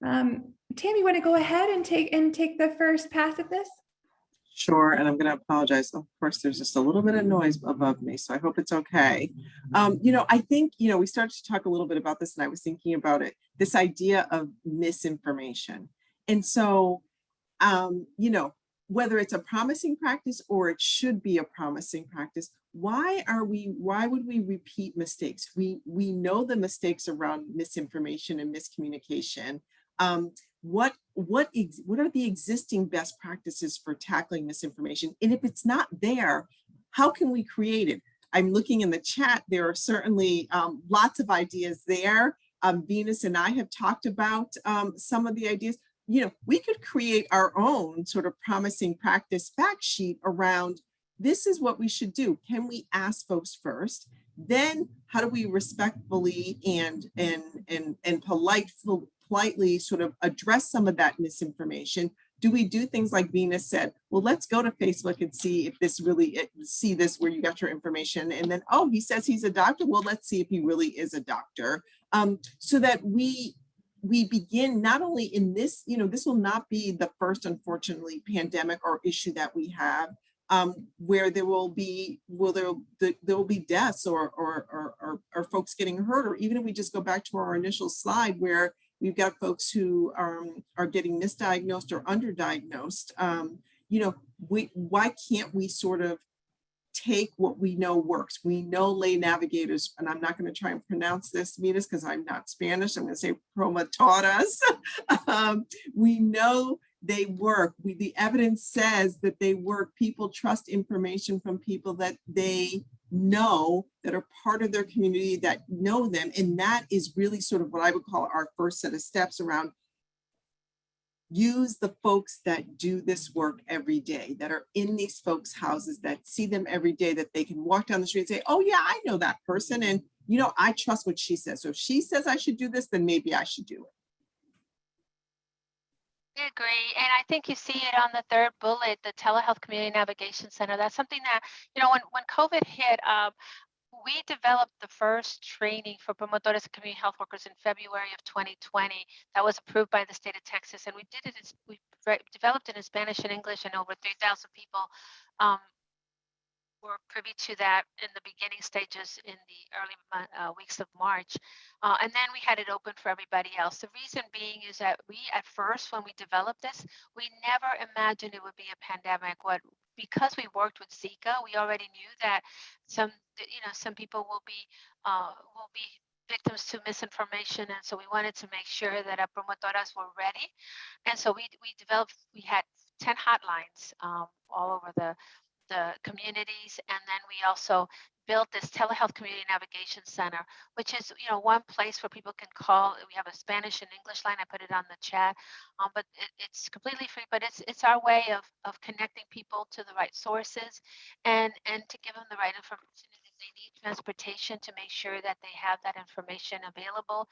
Tammy, you want to go ahead and take the first pass of this? Sure, and I'm going to apologize. Of course, there's just a little bit of noise above me, so I hope it's okay. I think, we started to talk a little bit about this, and I was thinking about it, this idea of misinformation. And so, whether it's a promising practice or it should be a promising practice, why would we repeat mistakes? We know the mistakes around misinformation and miscommunication. What what are the existing best practices for tackling misinformation? And if it's not there, how can we create it? I'm looking in the chat. There are certainly lots of ideas there. Venus and I have talked about some of the ideas. You know, we could create our own sort of promising practice fact sheet around this is what we should do. Can we ask folks first? Then how do we respectfully and politely sort of address some of that misinformation? Do we do things like Venus said, well, let's go to Facebook and see if this really, see this where you got your information. And then, oh, he says he's a doctor. Well, let's see if he really is a doctor. So that we begin not only in this, you know, this will not be the first, unfortunately, pandemic or issue that we have where there will be, there will be deaths or folks getting hurt, or even if we just go back to our initial slide where we've got folks who are getting misdiagnosed or underdiagnosed. You know, why can't we sort of take what we know works? We know lay navigators, and I'm not going to try and pronounce this, Venus, because I'm not Spanish. I'm going to say promotores. We know they work. The evidence says that they work. People trust information from people that they know, that are part of their community, that know them. And that is really sort of what I would call our first set of steps around use the folks that do this work every day, that are in these folks' houses, that see them every day, that they can walk down the street and say, oh yeah, I know that person. And you know, I trust what she says. So if she says I should do this, then maybe I should do it. I agree. And I think you see it on the third bullet, the Telehealth Community Navigation Center. That's something that, you know, when COVID hit, we developed the first training for promotores and community health workers in February of 2020 that was approved by the state of Texas. And we did it, we developed it in Spanish and English, and over 3,000 people were privy to that in the beginning stages in the early weeks of March. And then we had it open for everybody else. The reason being is that we, at first, when we developed this, we never imagined it would be a pandemic. Because we worked with Zika, we already knew that some people will be victims to misinformation, and so we wanted to make sure that our promotoras were ready. And so we had 10 hotlines all over the communities, and then we also built this Telehealth Community Navigation Center, which is, you know, one place where people can call. We have a Spanish and English line. I put it on the chat, but it's completely free. But it's our way of connecting people to the right sources, and to give them the right information. If they need transportation, to make sure that they have that information available,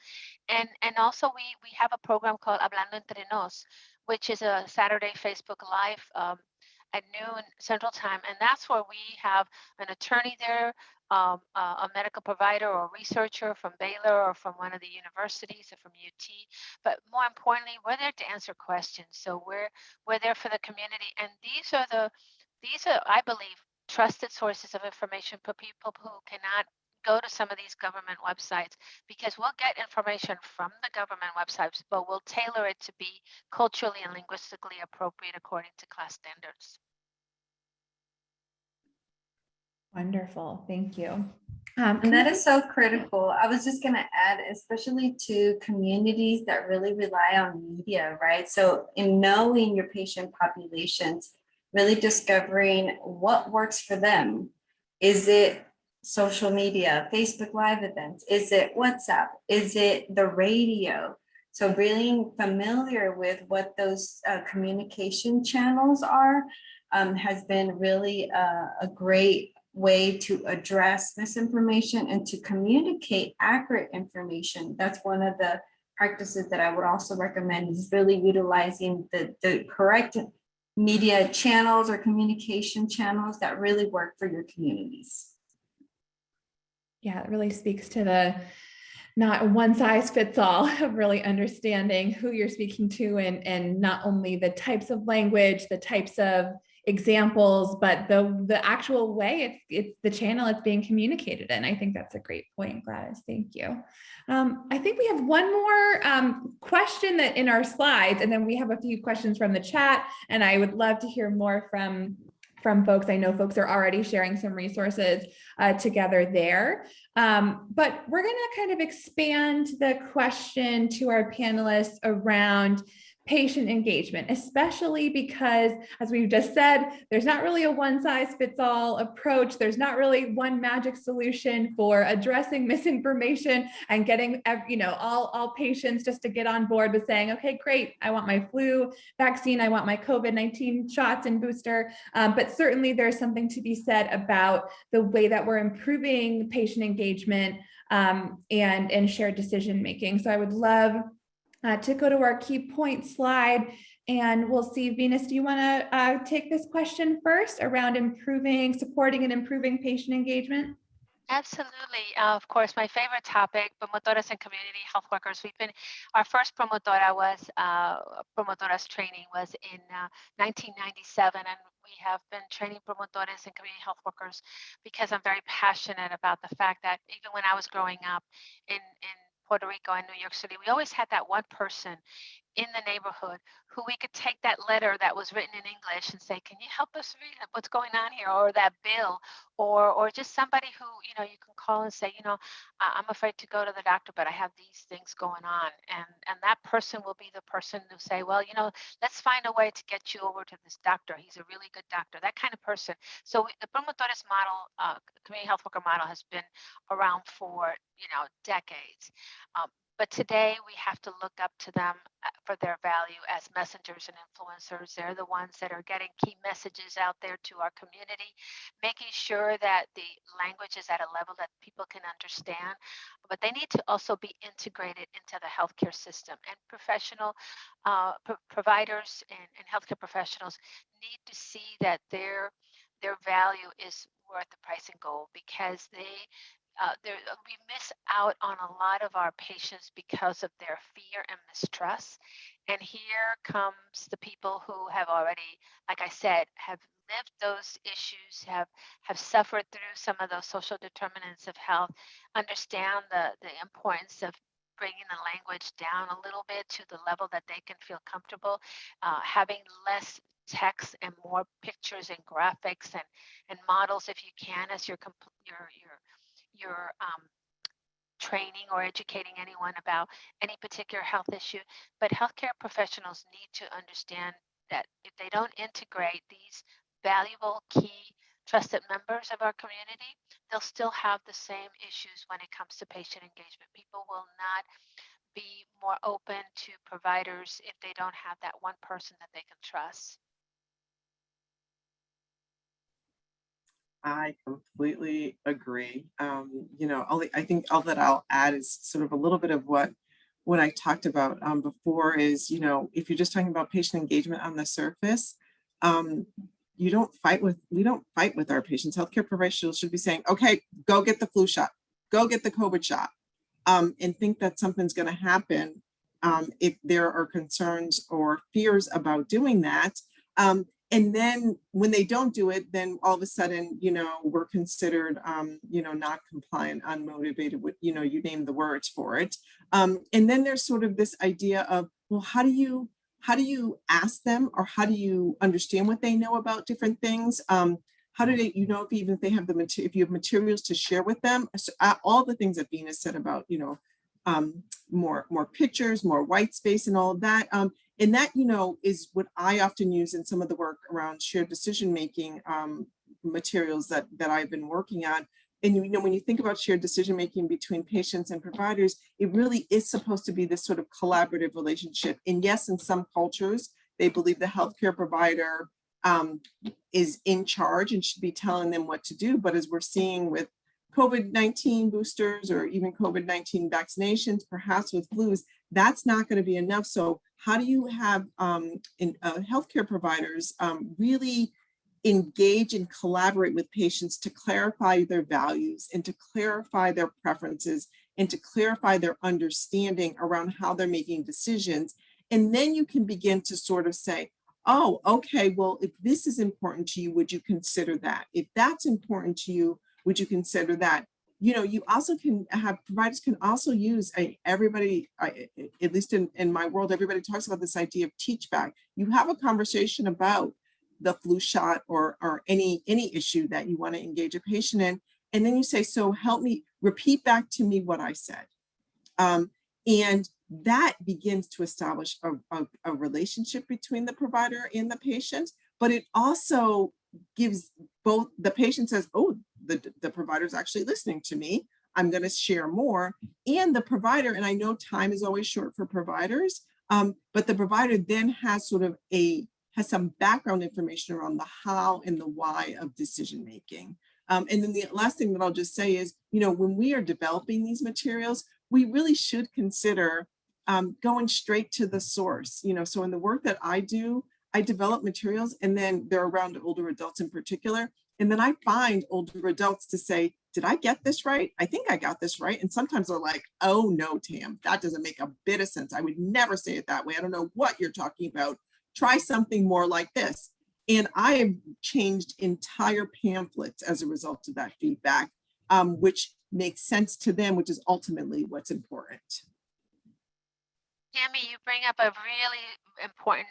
and also we have a program called Hablando Entre Nos, which is a Saturday Facebook Live at noon Central Time, and that's where we have an attorney there, a medical provider or researcher from Baylor or from one of the universities or from UT. But more importantly, we're there to answer questions. So we're there for the community, and these are I believe trusted sources of information for people who cannot go to some of these government websites, because we'll get information from the government websites, but we'll tailor it to be culturally and linguistically appropriate according to class standards. Wonderful, thank you. And that is so critical. I was just going to add, especially to communities that really rely on media, right? So in knowing your patient populations, really discovering what works for them. Is it social media, Facebook Live events? Is it WhatsApp? Is it the radio? So being familiar with what those communication channels are has been really a great way to address misinformation and to communicate accurate information. That's one of the practices that I would also recommend, is really utilizing the correct media channels or communication channels that really work for your communities. Yeah, it really speaks to the not one size fits all of really understanding who you're speaking to, and not only the types of language, the types of examples, but the actual way it's the channel it's being communicated in. I think that's a great point, Gladys. Thank you. I think we have one more question that in our slides, and then we have a few questions from the chat, and I would love to hear more from folks. I know folks are already sharing some resources together there, but we're going to kind of expand the question to our panelists around patient engagement, especially because, as we've just said, there's not really a one-size-fits-all approach. There's not really one magic solution for addressing misinformation and getting, all patients just to get on board with saying, okay, great, I want my flu vaccine, I want my COVID-19 shots and booster. But certainly there's something to be said about the way that we're improving patient engagement and shared decision making. So I would love to go to our key point slide, and we'll see, Venus, do you want to take this question first around supporting and improving patient engagement? Absolutely. Of course, my favorite topic, promotoras and community health workers. Our first promotoras training was in 1997, and we have been training promotores and community health workers because I'm very passionate about the fact that even when I was growing up in Puerto Rico and New York City, we always had that one person in the neighborhood who we could take that letter that was written in English and say, can you help us read what's going on here, or that bill, or just somebody who, you can call and say, I'm afraid to go to the doctor, but I have these things going on. And that person will be the person to say, well, let's find a way to get you over to this doctor. He's a really good doctor, that kind of person. So the promotores model, community health worker model, has been around for, decades. But today we have to look up to them for their value as messengers and influencers. They're the ones that are getting key messages out there to our community, making sure that the language is at a level that people can understand. But they need to also be integrated into the healthcare system, and professional providers and healthcare professionals need to see that their value is worth the price and gold, because we miss out on a lot of our patients because of their fear and mistrust. And here comes the people who have already, like I said, have lived those issues, have suffered through some of those social determinants of health, understand the importance of bringing the language down a little bit to the level that they can feel comfortable, having less text and more pictures and graphics and models, if you can, as you're training or educating anyone about any particular health issue. But healthcare professionals need to understand that if they don't integrate these valuable, key, trusted members of our community, they'll still have the same issues when it comes to patient engagement. People will not be more open to providers if they don't have that one person that they can trust. I completely agree. I think all that I'll add is sort of a little bit of what I talked about before is, if you're just talking about patient engagement on the surface, we don't fight with our patients. Healthcare professionals should be saying, okay, go get the flu shot, go get the COVID shot, and think that something's going to happen if there are concerns or fears about doing that. And then when they don't do it, then all of a sudden, we're considered, not compliant, unmotivated, with, you name the words for it. And then there's sort of this idea of, well, how do you ask them, or how do you understand what they know about different things? How do they, if they have if you have materials to share with them, all the things that Venus said about, more pictures, more white space and all of that. And that, is what I often use in some of the work around shared decision-making materials that I've been working on. And, when you think about shared decision-making between patients and providers, it really is supposed to be this sort of collaborative relationship. And yes, in some cultures, they believe the healthcare provider is in charge and should be telling them what to do. But as we're seeing with COVID-19 boosters, or even COVID-19 vaccinations, perhaps with flus, that's not going to be enough. So how do you have healthcare providers really engage and collaborate with patients to clarify their values and to clarify their preferences and to clarify their understanding around how they're making decisions? And then you can begin to sort of say, oh, okay, well, if this is important to you, would you consider that? If that's important to you, would you consider that? You also can have providers can also use everybody, at least in my world, everybody talks about this idea of teach back. You have a conversation about the flu shot or any issue that you want to engage a patient in. And then you say, so help me, repeat back to me what I said. And that begins to establish a relationship between the provider and the patient, but it also gives both the patient says, oh, the provider is actually listening to me. I'm going to share more. And the provider, and I know time is always short for providers, but the provider then has sort of has some background information around the how and the why of decision making. And then the last thing that I'll just say is, when we are developing these materials, we really should consider going straight to the source. So in the work that I do, I develop materials, and then they're around older adults in particular. And then I find older adults to say, did I get this right? I think I got this right. And sometimes they're like, oh no, Tam, that doesn't make a bit of sense. I would never say it that way. I don't know what you're talking about. Try something more like this. And I have changed entire pamphlets as a result of that feedback, which makes sense to them, which is ultimately what's important. Tammy, you bring up a really important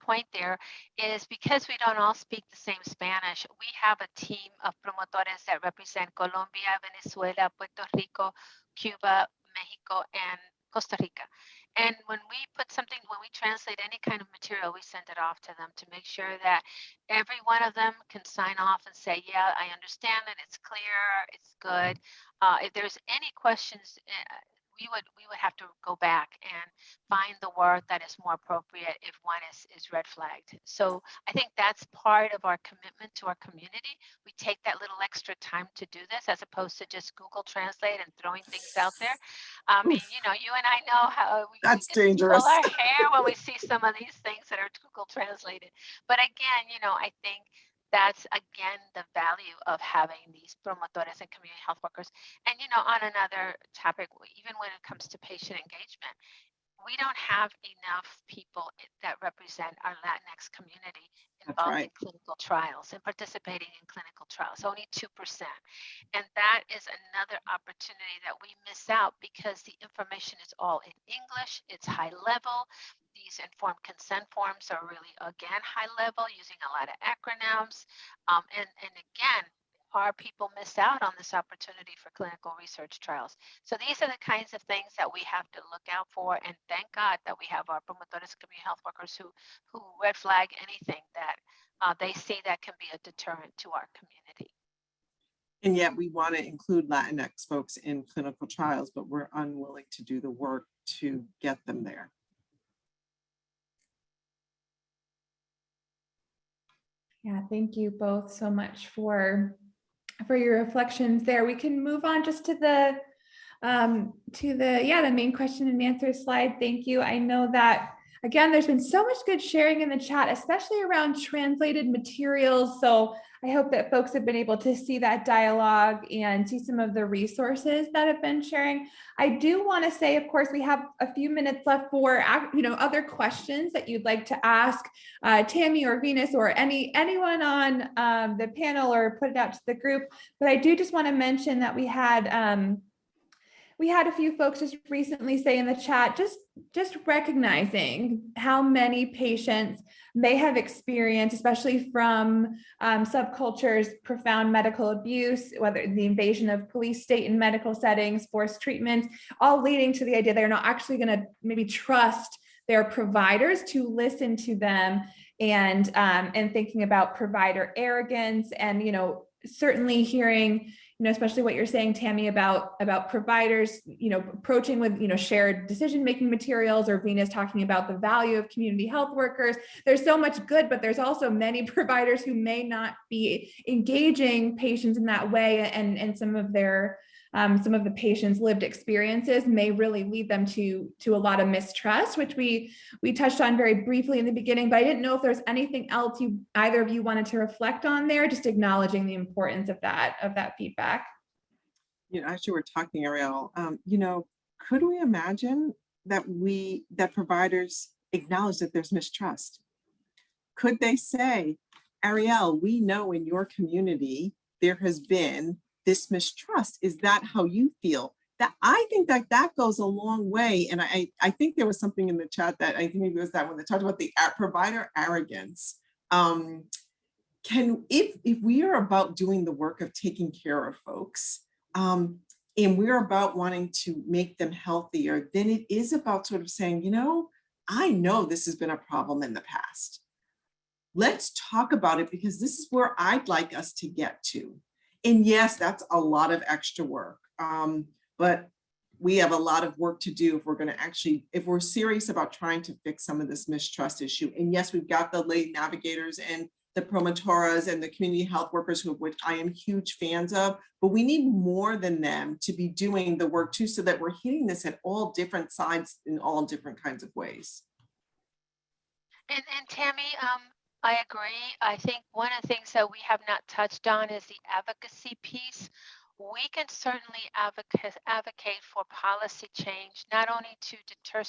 point there, is because we don't all speak the same Spanish. We have a team of promotores that represent Colombia, Venezuela, Puerto Rico, Cuba, Mexico, and Costa Rica. And when we translate any kind of material, we send it off to them to make sure that every one of them can sign off and say, yeah, I understand it, it's clear, it's good. If there's any questions, we would have to go back and find the word that is more appropriate if one is red flagged. So I think that's part of our commitment to our community. We take that little extra time to do this, as opposed to just Google Translate and throwing things out there. I mean, you and I know how we That's can dangerous. pull our hair when we see some of these things that are Google translated. But again, I think that's again the value of having these promotores and community health workers. And on another topic, even when it comes to patient engagement, we don't have enough people that represent our Latinx community involved in clinical trials and participating in clinical trials, only 2%. And that is another opportunity that we miss out, because the information is all in English, it's high level. These informed consent forms are really, again, high level, using a lot of acronyms. And again, our people miss out on this opportunity for clinical research trials. So these are the kinds of things that we have to look out for. And thank God that we have our promotores, community health workers who red flag anything that they see that can be a deterrent to our community. And yet we want to include Latinx folks in clinical trials, but we're unwilling to do the work to get them there. Yeah, thank you both so much for your reflections there. We can move on just to the main question and answer slide. Thank you. I know that, again, there's been so much good sharing in the chat, especially around translated materials. So I hope that folks have been able to see that dialogue and see some of the resources that have been sharing. I do want to say, of course, we have a few minutes left for other questions that you'd like to ask Tammy or Venus or anyone on the panel, or put it out to the group. But I do just want to mention that we had a few folks just recently say in the chat, just recognizing how many patients may have experienced, especially from subcultures, profound medical abuse, whether the invasion of police state and medical settings, forced treatments, all leading to the idea they're not actually going to maybe trust their providers to listen to them, and thinking about provider arrogance, and certainly hearing, especially what you're saying, Tammy, about providers, approaching with, shared decision-making materials, or Venus talking about the value of community health workers. There's so much good, but there's also many providers who may not be engaging patients in that way, and some of the patients' lived experiences may really lead them to a lot of mistrust, which we touched on very briefly in the beginning. But I didn't know if there's anything else either of you wanted to reflect on there, just acknowledging the importance of that feedback. As you were talking, Ariel, could we imagine that providers acknowledge that there's mistrust? Could they say, Ariel, we know in your community there has been this mistrust. Is that how you feel? That I think that goes a long way. And I think there was something in the chat that I think maybe it was that when they talked about the provider arrogance. If we are about doing the work of taking care of folks, and we're about wanting to make them healthier, then it is about sort of saying, you know, I know this has been a problem in the past. Let's talk about it because this is where I'd like us to get to. And yes, that's a lot of extra work, but we have a lot of work to do if we're going to actually, if we're serious about trying to fix some of this mistrust issue. And yes, we've got the lay navigators and the promotoras and the community health workers, which I am huge fans of, but we need more than them to be doing the work too, so that we're hitting this at all different sides in all different kinds of ways. And Tammy, I agree. I think one of the things that we have not touched on is the advocacy piece. We can certainly advocate for policy change, not only to deter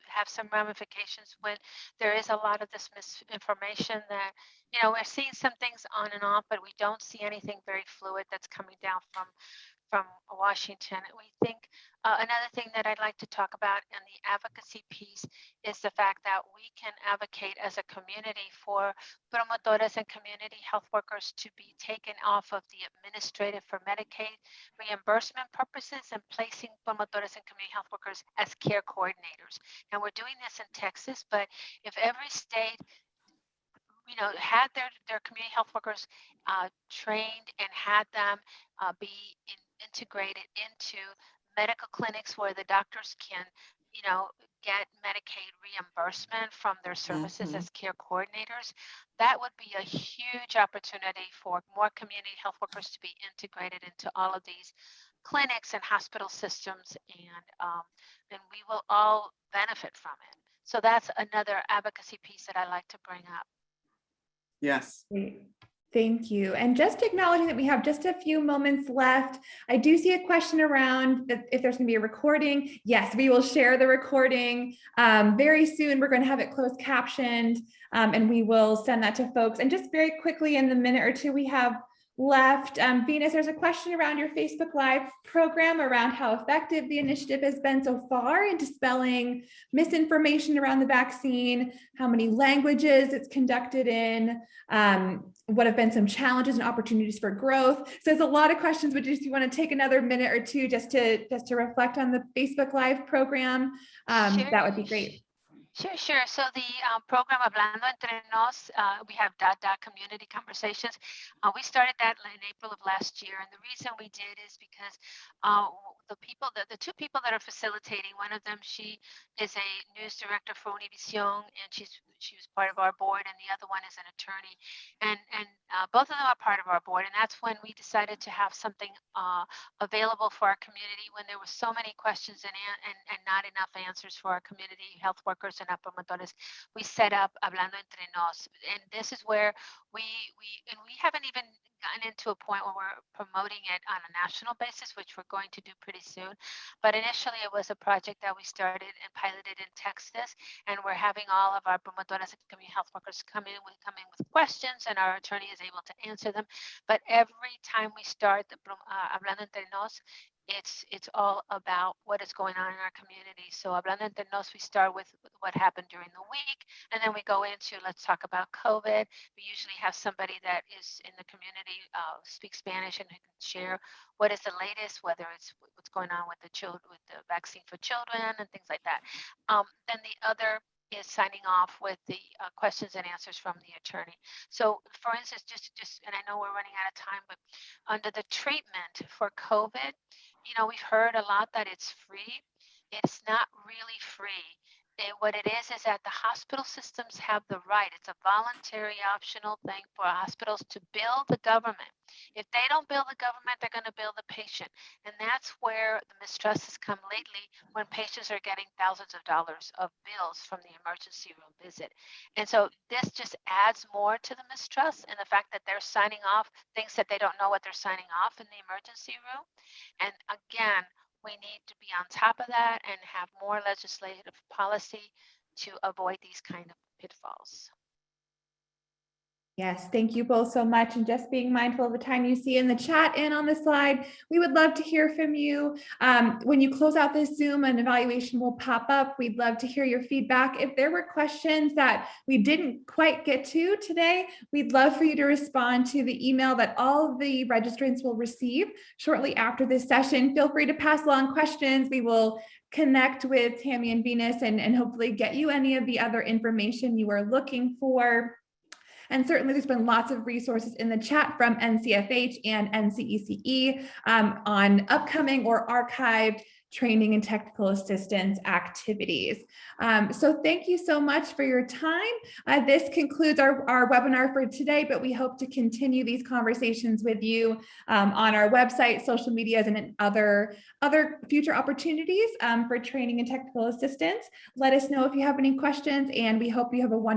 have some ramifications when there is a lot of this misinformation that, you know, we're seeing some things on and off, but we don't see anything very fluid that's coming down from Washington. We think another thing that I'd like to talk about in the advocacy piece is the fact that we can advocate as a community for promotores and community health workers to be taken off of the administrative for Medicaid reimbursement purposes and placing promotores and community health workers as care coordinators. And we're doing this in Texas, but if every state, you know, had their community health workers trained and had them be integrated into medical clinics where the doctors can, you know, get Medicaid reimbursement from their services as care coordinators, that would be a huge opportunity for more community health workers to be integrated into all of these clinics and hospital systems, and we will all benefit from it. So that's another advocacy piece that I like to bring up. Yes. Great. Thank you. And just acknowledging that we have just a few moments left, I do see a question around if there's going to be a recording. Yes, we will share the recording very soon. We're going to have it closed captioned, and we will send that to folks. And just very quickly, in the minute or two we have left, Venus, there's a question around your Facebook Live program around how effective the initiative has been so far in dispelling misinformation around the vaccine, how many languages it's conducted in, what have been some challenges and opportunities for growth. So there's a lot of questions, but if you want to take another minute or two just to reflect on the Facebook Live program, Sure. that would be great. Sure. So the program Hablando Entre Nos, we have community conversations. We started that in April of last year, and the reason we did is because the two people that are facilitating, one of them, she is a news director for Univision, and she was part of our board, and the other one is an attorney, and both of them are part of our board, and that's when we decided to have something available for our community when there were so many questions and not enough answers for our community health workers and promotores. We set up Hablando Entre Nos, and this is where we haven't even gotten into a point where we're promoting it on a national basis, which we're going to do pretty soon. But initially, it was a project that we started and piloted in Texas, and we're having all of our promotoras and community health workers come in with questions, and our attorney is able to answer them. But every time we start the Hablando Entre Nos, it's all about what is going on in our community. So Hablando Entre Nos, we start with what happened during the week, and then we go into, let's talk about COVID. We usually have somebody that is in the community, speak Spanish, and who can share what is the latest, whether it's what's going on with the vaccine for children and things like that. Then the other is signing off with the questions and answers from the attorney. So for instance, just, and I know we're running out of time, but under the treatment for COVID, you know, we've heard a lot that it's free. It's not really free. What it is that the hospital systems have the right. It's a voluntary optional thing for hospitals to bill the government. If they don't bill the government, they're going to bill the patient. And that's where the mistrust has come lately, when patients are getting thousands of dollars of bills from the emergency room visit. And so this just adds more to the mistrust, and the fact that they're signing off things that they don't know what they're signing off in the emergency room. And again, we need to be on top of that and have more legislative policy to avoid these kind of pitfalls. Yes, thank you both so much. And just being mindful of the time you see in the chat and on the slide, we would love to hear from you. When you close out this Zoom, an evaluation will pop up. We'd love to hear your feedback. If there were questions that we didn't quite get to today, we'd love for you to respond to the email that all of the registrants will receive shortly after this session. Feel free to pass along questions. We will connect with Tammy and Venus and hopefully get you any of the other information you are looking for. And certainly there's been lots of resources in the chat from NCFH and NCECE on upcoming or archived training and technical assistance activities. So thank you so much for your time. This concludes our webinar for today, but we hope to continue these conversations with you on our website, social medias, and in other future opportunities for training and technical assistance. Let us know if you have any questions, and we hope you have a wonderful